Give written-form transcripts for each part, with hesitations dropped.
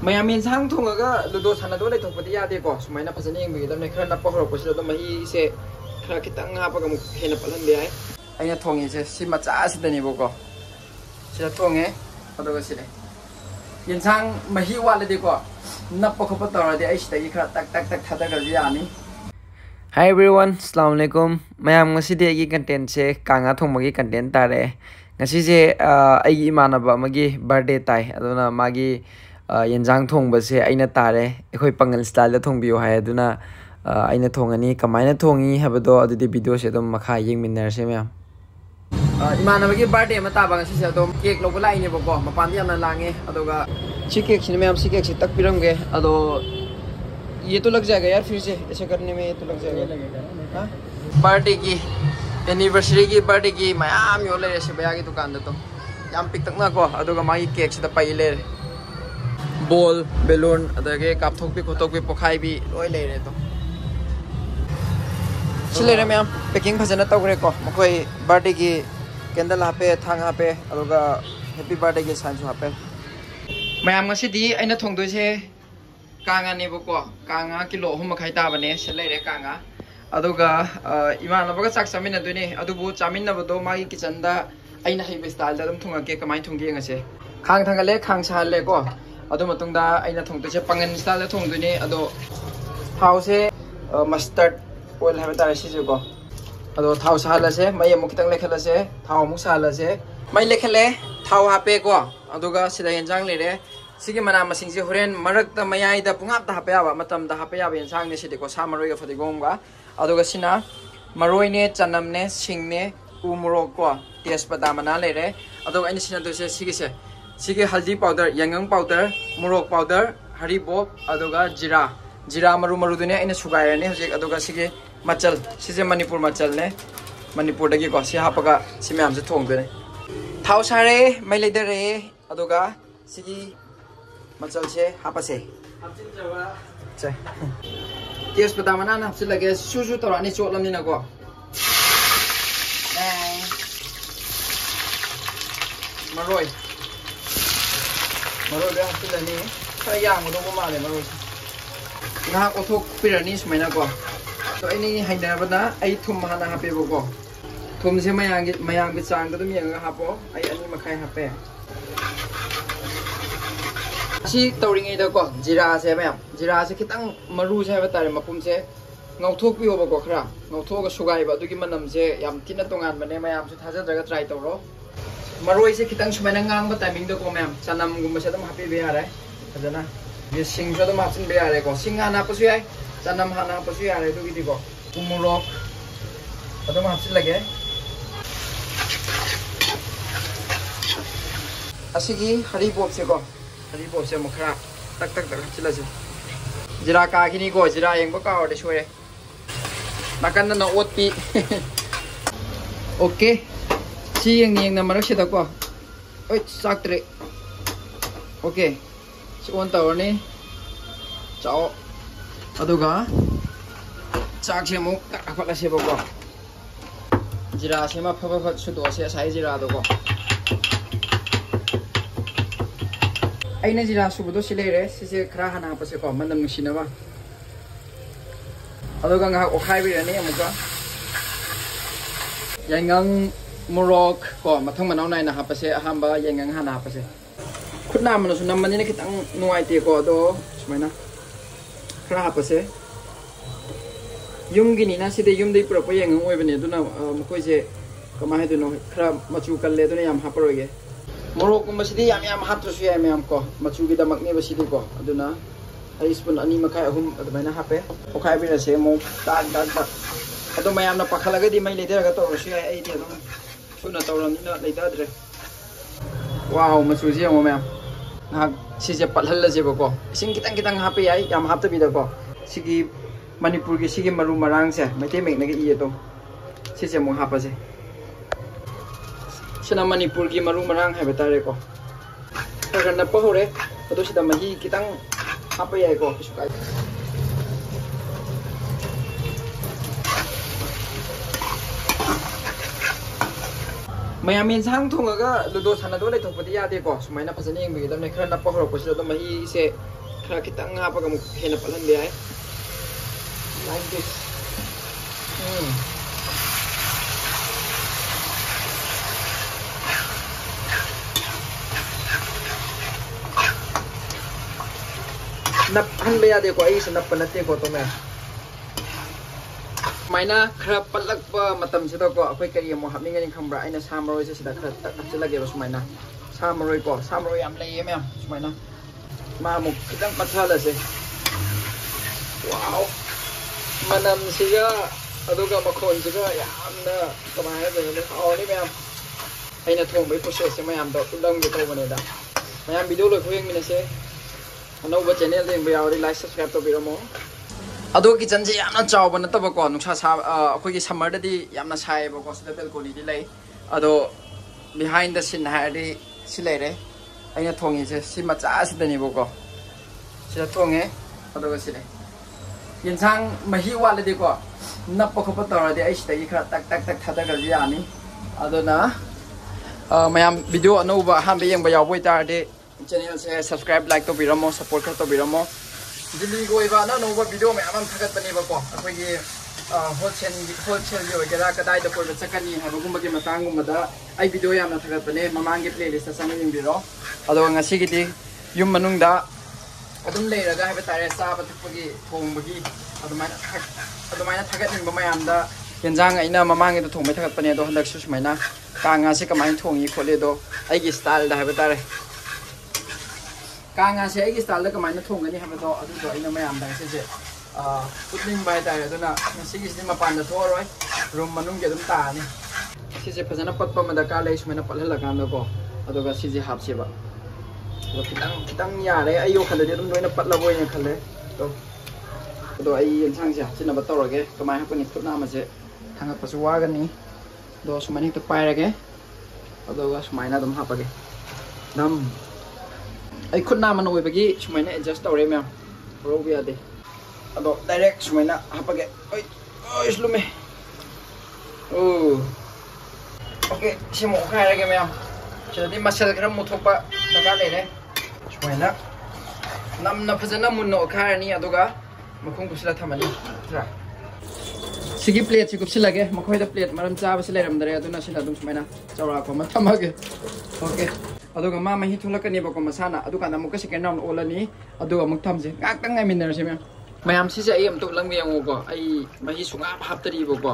ꯃꯌꯥꯝ ꯌꯦꯟꯁꯥꯡ ꯊꯣꯡꯉꯒ ꯂꯨꯗꯣ ꯁꯥꯟꯅꯗꯣ ꯂꯩꯊꯣꯛꯄꯗꯤ ꯌꯥꯗꯦꯀꯣ ꯁꯨꯃꯥꯏꯅ ꯐꯖꯅ ꯌꯦꯡꯕꯤꯒꯗꯕꯅꯦ ꯈꯔ ꯅꯞꯄ ꯍꯧꯔꯛꯄꯁꯤꯗ ꯑꯗꯨꯝ ꯃꯍꯤꯁꯦ ꯈꯔ ꯈꯤꯇꯪ ꯍꯥꯞꯄꯒ ꯑꯃꯨꯛ ꯍꯦꯟꯅ ꯄꯠꯍꯟꯕ ꯌꯥꯏ ꯑꯩꯅ ꯊꯣꯡꯉꯤꯁꯦ ꯁꯤ ꯃꯆꯥꯁꯤꯗꯅꯦꯕꯀꯣ ꯁꯤꯗ ꯊꯣꯡꯉꯦ ꯑꯗꯨꯒ ꯁꯤꯗ ꯌꯦꯟꯁꯥꯡ ꯃꯍꯤ ꯋꯥꯠꯂꯗꯤꯀꯣ ꯅꯞꯄ ꯈꯣꯠꯄ ꯇꯧꯔꯗꯤ ꯑꯩ ꯁꯤꯗꯒꯤ ꯈꯔ ꯇꯛ ꯇꯛ ꯇꯛ ꯊꯥꯗꯈ꯭ꯔꯁꯨ ꯌꯥꯅꯤ Hi everyone, Assalamu alaikum. mayam ngasidi agi content se kanga thongmagi content tare. Ngasi se ai imanaba amagi birthday tai aduna magi yenjang thongba se aina tare. Ekhoi pangal style da thongbiyo hai aduna aina thongani kamaina thongi habado adudi video se dum makha yengminnar se mayam. imanabagi birthday ma taba ngasi se dum cake lobo lai ne boko mapandi yamna lange aduga chi cake sine mayam si cake se tak piramge ado ये तो लग जाएगा यार फिर से ऐसे करने में ये तो लग जाएगा बर्थडे की एनिवर्सरी की बर्थडे की मयाम यो ले से भैया की दुकान तो याम पिक तक ना को अदुगा मागी केक से पाई ले बॉल बैलून अदगे कापथोक भी खोतोक भी पोखाई भी लोय ले रे तो सिले रे मैम पैकिंग फजना तौरे को मखोई बर्थडे की कैंडल हापे थांग हापे अदुगा हैप्पी बर्थडे की साइन हापे ma'am ngasi aina thongdoi se kanga ne boko kanga kilo hum khai ta bane selai re kanga aduga imana baga sak samina dune adubu chaminna bodo mai kitchen da aina hei style da dum thunga ke kamai thungge ngase khang thangale khang sale ko adu matung da aina thongdu se pangan style da thongdu ne ado thau se mustard oil ha ta si ko ado thau sala se mai amuk kitang lekhala se thau amuk sala se mai lekhale thau ha pe ko aduga sida yenjang le re Sige mana masing si horen marak ta mayai da pungap ta hapaya ba matam da hapaya ba yansang ne sidi ko sa maroi ga fadigom ga aduga sina maroi ne chanam ne sing ne umuro ko tespada mana le re aduga ani sina do se sige haldi powder yangang powder murok powder haribo aduga jira maru dune ina sugai ne hojik aduga sige machal sije manipur machal ne manipur dagi ko si hapaga simyam se thong de thau sare mai le de re aduga sige मचल से हापसे हापसिन जवा चे case पता मना ना हापसिन लगे सुसु तोरानी चोलमनि नको मरोय बे हापसिन लनि खरा यांग दो माले मरोय ना ओथोक पिरनि सुमायना को तो आइनि हाइनाबना आइ थुम हाना हापेबो थुम से मयांग बे चांग दम यंग हापो आइ अनि मखाय हापे सी तौरिंग को जीरा से मैम जीरा से खितंग मरु से बतारे मपुम से ngauthok pi oba ko khra ngauthok sugai ba dugi manam se yam tina tongan bane mayam su thaja jaga try tawro maroi se khitang sumaina ngang ba timing do ko ma'am chanam gum se dum happy be are ajana ye sing so dum hapsin be are ko sing ana pasu ai chanam hana pasu are dugi di ko umuro adum hapsin lage asigi hari bob se ko Hari bos se mukha tak chila se jira ka kini ko jira yeng ba ka orde shoye makan na ot pi okay si yeng na marak se da ko oi sak tre okay si on ta orni chao aduga chak se mu ka khala se ba ko jira se ma pha su do se sai jira do ko aina jira subudo sile re sise khra hana pase ko manam nushina ba adoga nga okhai bi rani amuka yangang murok ko mathang manau nai na hapase ahamba yangang hana hapase khutna manu su namani ne kitang nuai te ko do sumaina khra hapase yumgi ni na side yum dei pro po yangang oi bane duna mukoi se kama he duno khra machu kalle duna yam haparoge Morok masidi yam hapto su yam ko machu gi damak ne basidi ko aduna ai spoon ani makai ahum admaina hape okhai bi se mo ta ado mayam na pakhalaga di mai leiter ga to su ai ti adum suna tawram ni na leita dre wow machu ji mo mayam na si je palhal la je ko sing kitang hape ai yam hapta bi da ko sigi manipur gi sigi maru marang se maite mek na gi ye to si se mo hapa se Sina Manipur ki maru marang hai betare ko. Agar na pahore, ato sida mahi kitang apa ya ko sukai. mayam insang thongaga ludo sanado le thopati yade ko sumaina phajani yengbi damne khara nappa horok pasida to mahi se khara kitang ha paga muk hena palan be ai like this nap han be yade ko ai se nap panate ko to me maina khara palak pa matam sida ko akoi kari mo hapning ngani khambra aina samroi se sida khara tapchilage ba sumaina samroi yam lei me sumaina ma muk kitang pathala se wow manam siga aduga makhon siga yamna kamai ha be awni me aina thong bai process se mayam do ulang ge to bane da mayam video loi khoyeng mine se anova channel deng be awri like subscribe to biramo ado kitchen ji yamna chawba nataba ko nungsa sa akhoi gi summer da di yamna sai ba ko sida balcony di lei ado behind the scene ha di silere aina thongi se si macha sidani bo ko sida thonge ado ga sile yinsang mahi wala di ko nappa khopa tora di ai sida gi khara tak tak tak thada ga yani ado na mayam video anova han be yeng ba yaw boi tar de channel se subscribe like to biramo support to biramo Dili go iba na no video me amam thagat bani ba ko akoi gi wholesale yo gera kadai da ko chakani ha bugum bagi matang gum da ai video yam na thagat bani mamang gi playlist sa sang ning biro ado ngasi gi di yum manung da adum le raga ha ba tare sa ba thupagi thong bagi adumaina thagat ning ba mayam da yenjang aina mamang gi da thong bai thagat bani do handak su sumaina ka nga se kamai thongi khole do ai gi style da ha ba tare Kanga se ai style ka maina thong gani haba do adu do ina mayam da se putling bai ta ya dona si gi ma pan da thoroi room manung ge dum ta ni si se phajana pat pa ma da ka lai sumena palhala kan da ko adu ga si ji hap se ba do kitang ya re ayo khale de dum doina patla boi ne khale to do ai insang se sina ba tawra ge kamai ha pani khutna ma se thanga pasu wa gani do sumani to pai ra ge adu ga sumaina dum hapa ge dam ai khutna man oi bagi sumaina adjust tawre me ro bi ade ado direct sumaina hapage oi slume oh okay simo khai ra ge me chadi masal gram muthopa daga le re sumaina namna phajana munno khai ni aduga makhung kusila thamani tra sigi plate si kupsila ge makhoi da plate maram cha ba sile ram dare aduna sina dum sumaina chawra ko ma thamage okay aduga ma mahi thulakani ba ko masana aduga na muka second round olani aduga muk thamje ngak tang ngai minner se mayam si se am to langmi ang go ai mahi sunga haptari bo ko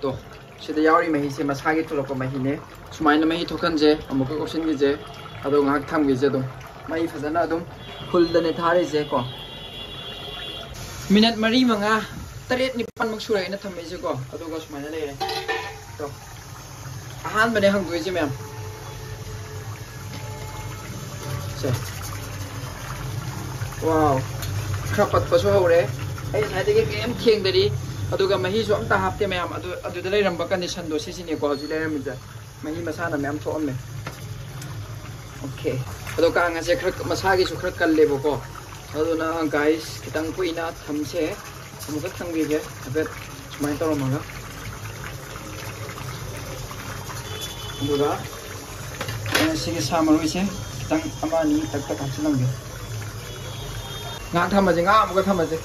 to sida yauri mahi se masagi thulako mahi ne sumaina mahi thokan je amuka option gi je aduga ngak tham gi je dum mahi phajana dum full dane thare je ko minute mari manga taret ni pan mak surai na thamme je ko aduga sumaina le re to ahan bane hang doi je mayam wow khapat paso hore ai sai de game theng dari aduga mahi so amta hapte mayam adu da leiram ba condition do sisini ko ji leiram ja mahi masana mayam tho amme okay adu ka nga se khrak masagi su khrak kalle bo ko adu na guys kitang puina thamse amuka thangbi je abet sumai toro manga aduga sigi samarui se tang amani tak tak hapsilang ge ngak thamaje nga amuka thamaje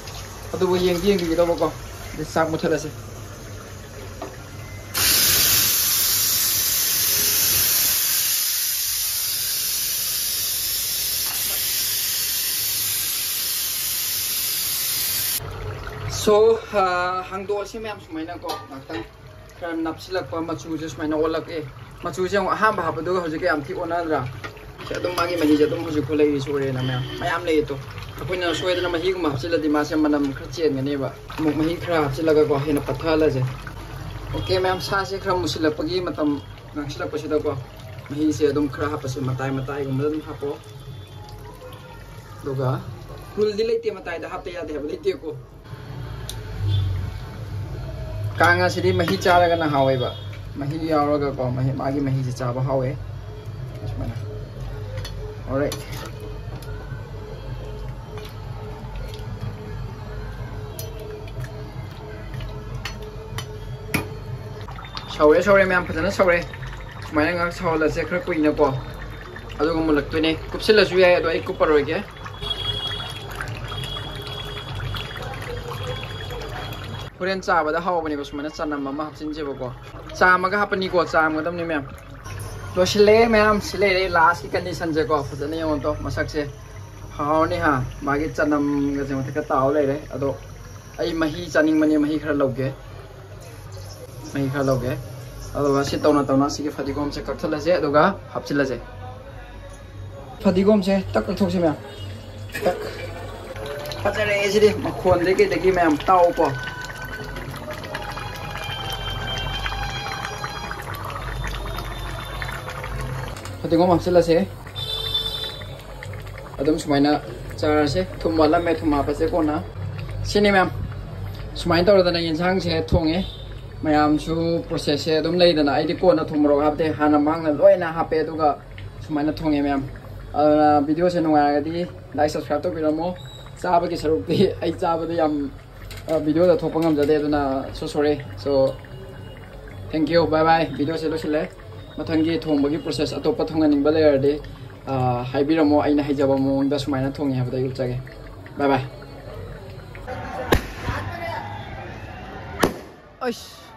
adu bo yeng gi do ko de sak muthara se so hangdo se myam sumaina ko naktang kran napsilak pa machu je sumaina olak e machu je ha ba ha do hojike am thi onadra adum magi mahi jadum hoji khulai sore na mayam le to apoina soedana mahi gum hapsila di ma se manam khchen ngane ba muk mahi khra hapsila ga ko hena pathala je okay mayam sa se khra musila pagi matam ngangsila pasida ko mahi se adum khra hapase matai gum dum hapo doga hul dilai te matai da hape ya de habli te ko kanga sidi mahi chara ga na hawe ba mahi yawra ga ko mahi magi mahi se cha ba hawe asmana alright sore ma'am phajana sore सुमाइना ngak sawla se khra kuina ko aduga mulak tuine kupsila su yae ado ai kuparoi ge Horen chaba da hawbani ko sumaina chanam ma hapsin je ko chama ga hapani ko cham ga damni mem to sile mem sile last ki condition je ko phajana yon to masak se hawni ha magi chanam ga je mata ka taw le re ado ai mahi chaning mani mahi khara loge aduga si tawna si ke fadigom se kakthala je aduga hapchila je fadigom se tak thok se mem tak phajare ji de makhon de ke mem taw ko fadigom hapchila se adum sumaina char se thumala me thuma pa se ko na sini mem sumain taw da na insang se thonge mayam su process se dum lei da na id ko na thumro habde hana mang na loina hape duga sumaina thonge mem video se no ga di like subscribe to biramo chaba ki saruk di ai chaba da yam video da thopangam jade duna so sorry so thank you bye bye video se lo sile mathangi thongbagi process atopa thonganing ba layer de haibiramo aina haijaba mo da sumaina thongi habda yuchage bye bye Oish